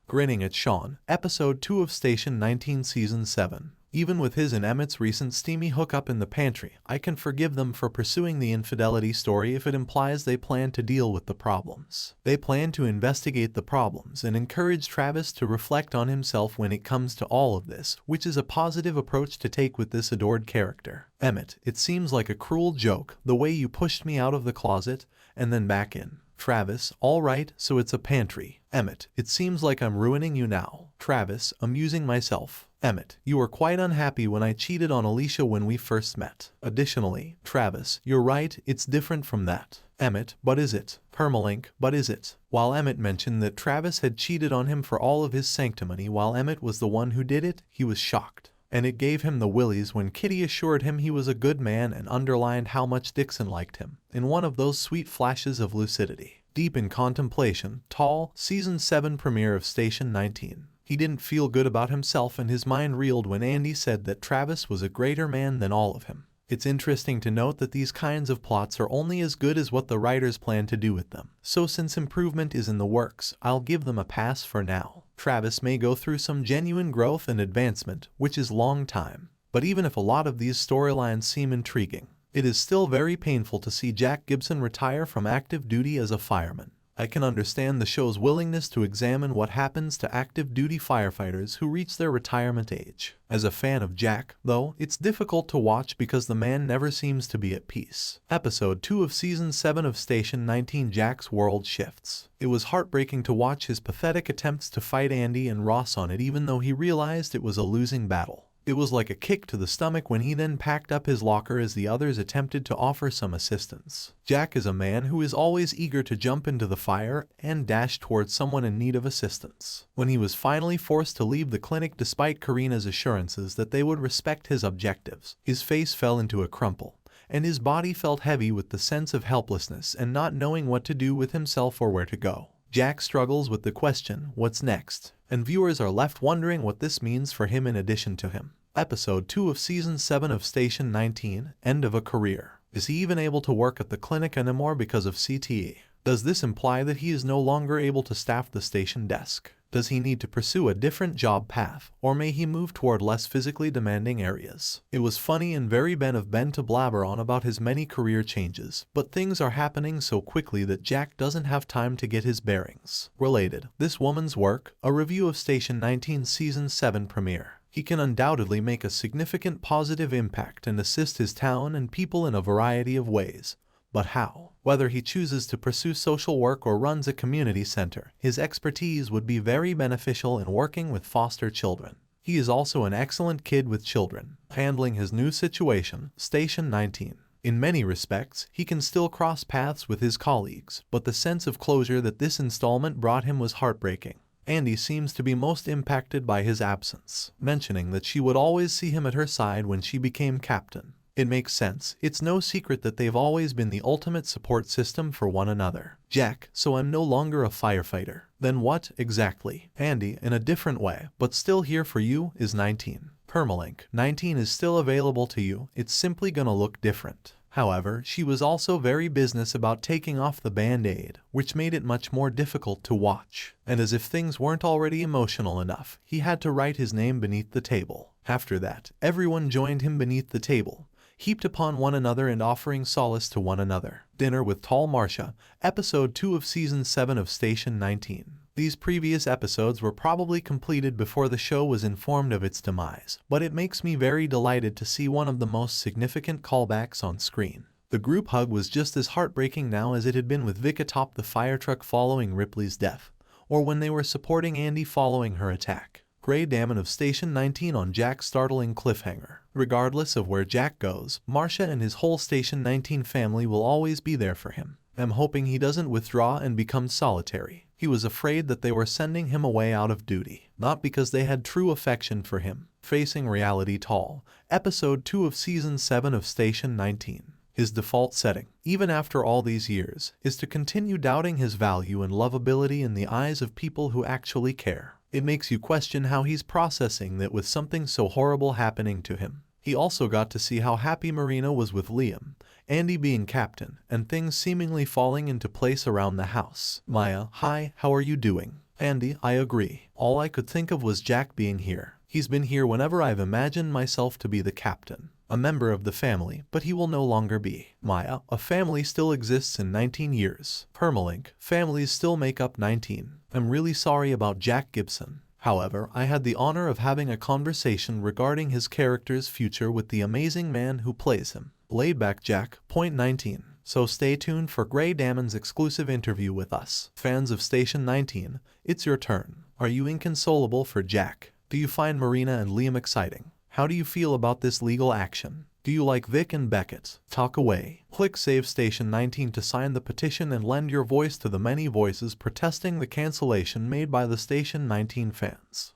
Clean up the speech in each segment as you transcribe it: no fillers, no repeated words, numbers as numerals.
Grinning at Sean, Episode 2 of Station 19 Season 7. Even with his and Emmett's recent steamy hookup in the pantry, I can forgive them for pursuing the infidelity story if it implies they plan to deal with the problems. They plan to investigate the problems and encourage Travis to reflect on himself when it comes to all of this, which is a positive approach to take with this adored character. Emmett, it seems like a cruel joke, the way you pushed me out of the closet and then back in. Travis, alright, so it's a pantry. Emmett, it seems like I'm ruining you now. Travis, amusing myself. Emmett, you were quite unhappy when I cheated on Alicia when we first met. Additionally, Travis, you're right, it's different from that. Emmett, but is it? Permalink, but is it? While Emmett mentioned that Travis had cheated on him for all of his sanctimony while Emmett was the one who did it, he was shocked. And it gave him the willies when Kitty assured him he was a good man and underlined how much Dixon liked him, in one of those sweet flashes of lucidity. Deep in contemplation, Tall, Season 7 premiere of Station 19. He didn't feel good about himself and his mind reeled when Andy said that Travis was a greater man than all of him. It's interesting to note that these kinds of plots are only as good as what the writers plan to do with them. So since improvement is in the works, I'll give them a pass for now. Travis may go through some genuine growth and advancement, which is long time. But even if a lot of these storylines seem intriguing, it is still very painful to see Jack Gibson retire from active duty as a fireman. I can understand the show's willingness to examine what happens to active duty firefighters who reach their retirement age. As a fan of Jack, though, it's difficult to watch because the man never seems to be at peace. Episode 2 of Season 7 of Station 19. Jack's world shifts. It was heartbreaking to watch his pathetic attempts to fight Andy and Ross on it even though he realized it was a losing battle. It was like a kick to the stomach when he then packed up his locker as the others attempted to offer some assistance. Jack is a man who is always eager to jump into the fire and dash towards someone in need of assistance. When he was finally forced to leave the clinic despite Karina's assurances that they would respect his objectives, his face fell into a crumple, and his body felt heavy with the sense of helplessness and not knowing what to do with himself or where to go. Jack struggles with the question, what's next? And viewers are left wondering what this means for him in addition to him. Episode 2 of Season 7 of Station 19, End of a Career. Is he even able to work at the clinic anymore because of CTE? Does this imply that he is no longer able to staff the station desk? Does he need to pursue a different job path, or may he move toward less physically demanding areas? It was funny and very Ben of Ben to blabber on about his many career changes, but things are happening so quickly that Jack doesn't have time to get his bearings. Related, This Woman's Work, a review of Station 19 Season 7 premiere. He can undoubtedly make a significant positive impact and assist his town and people in a variety of ways. But how? Whether he chooses to pursue social work or runs a community center, his expertise would be very beneficial in working with foster children. He is also an excellent kid with children. Handling his new situation, Station 19. In many respects, he can still cross paths with his colleagues, but the sense of closure that this installment brought him was heartbreaking. Andy seems to be most impacted by his absence, mentioning that she would always see him at her side when she became captain. It makes sense. It's no secret that they've always been the ultimate support system for one another. Jack, so I'm no longer a firefighter. Then what, exactly? Andy, in a different way, but still here for you, is 19. Permalink, 19 is still available to you, it's simply gonna look different. However, she was also very business about taking off the band-aid, which made it much more difficult to watch. And as if things weren't already emotional enough, he had to write his name beneath the table. After that, everyone joined him beneath the table, heaped upon one another and offering solace to one another. Dinner with Tall Marcia, Episode 2 of Season 7 of Station 19. These previous episodes were probably completed before the show was informed of its demise, but it makes me very delighted to see one of the most significant callbacks on screen. The group hug was just as heartbreaking now as it had been with Vic atop the fire truck following Ripley's death, or when they were supporting Andy following her attack. Grey Damon of Station 19 on Jack's startling cliffhanger. Regardless of where Jack goes, Marcia and his whole Station 19 family will always be there for him. I'm hoping he doesn't withdraw and become solitary. He was afraid that they were sending him away out of duty, not because they had true affection for him. Facing reality Tall, Episode 2 of Season 7 of Station 19. His default setting, even after all these years, is to continue doubting his value and lovability in the eyes of people who actually care. It makes you question how he's processing that with something so horrible happening to him. He also got to see how happy Marina was with Liam, Andy being captain, and things seemingly falling into place around the house. Maya, hi, how are you doing? Andy, I agree. All I could think of was Jack being here. He's been here whenever I've imagined myself to be the captain, a member of the family, but he will no longer be. Maya, a family still exists in 19 years. Permalink, families still make up 19. I'm really sorry about Jack Gibson. However, I had the honor of having a conversation regarding his character's future with the amazing man who plays him. Laidback Jack, point 19. So stay tuned for Grey Damon's exclusive interview with us. Fans of Station 19, it's your turn. Are you inconsolable for Jack? Do you find Marina and Liam exciting? How do you feel about this legal action? Do you like Vic and Beckett? Talk away. Click Save Station 19 to sign the petition and lend your voice to the many voices protesting the cancellation made by the Station 19 fans.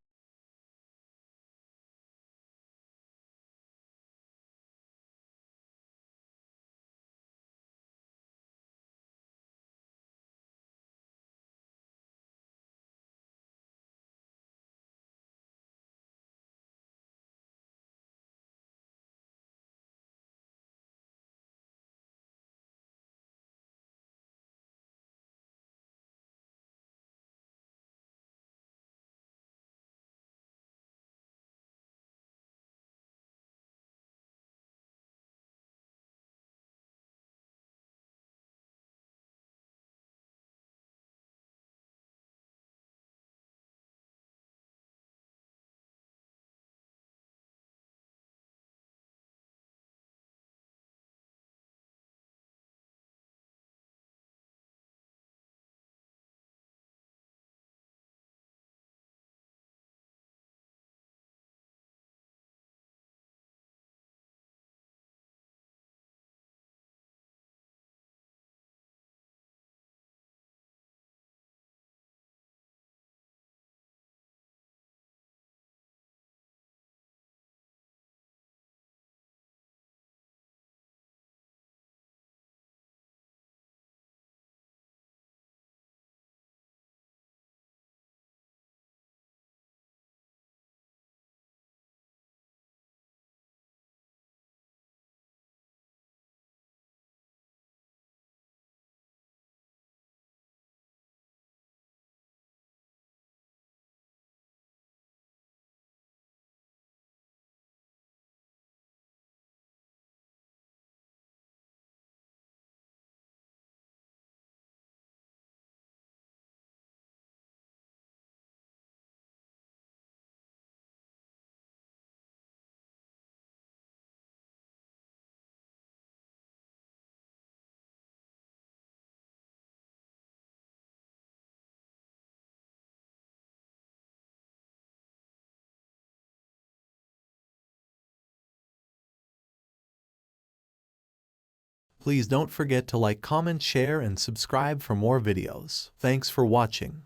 Please don't forget to like, comment, share, and subscribe for more videos. Thanks for watching.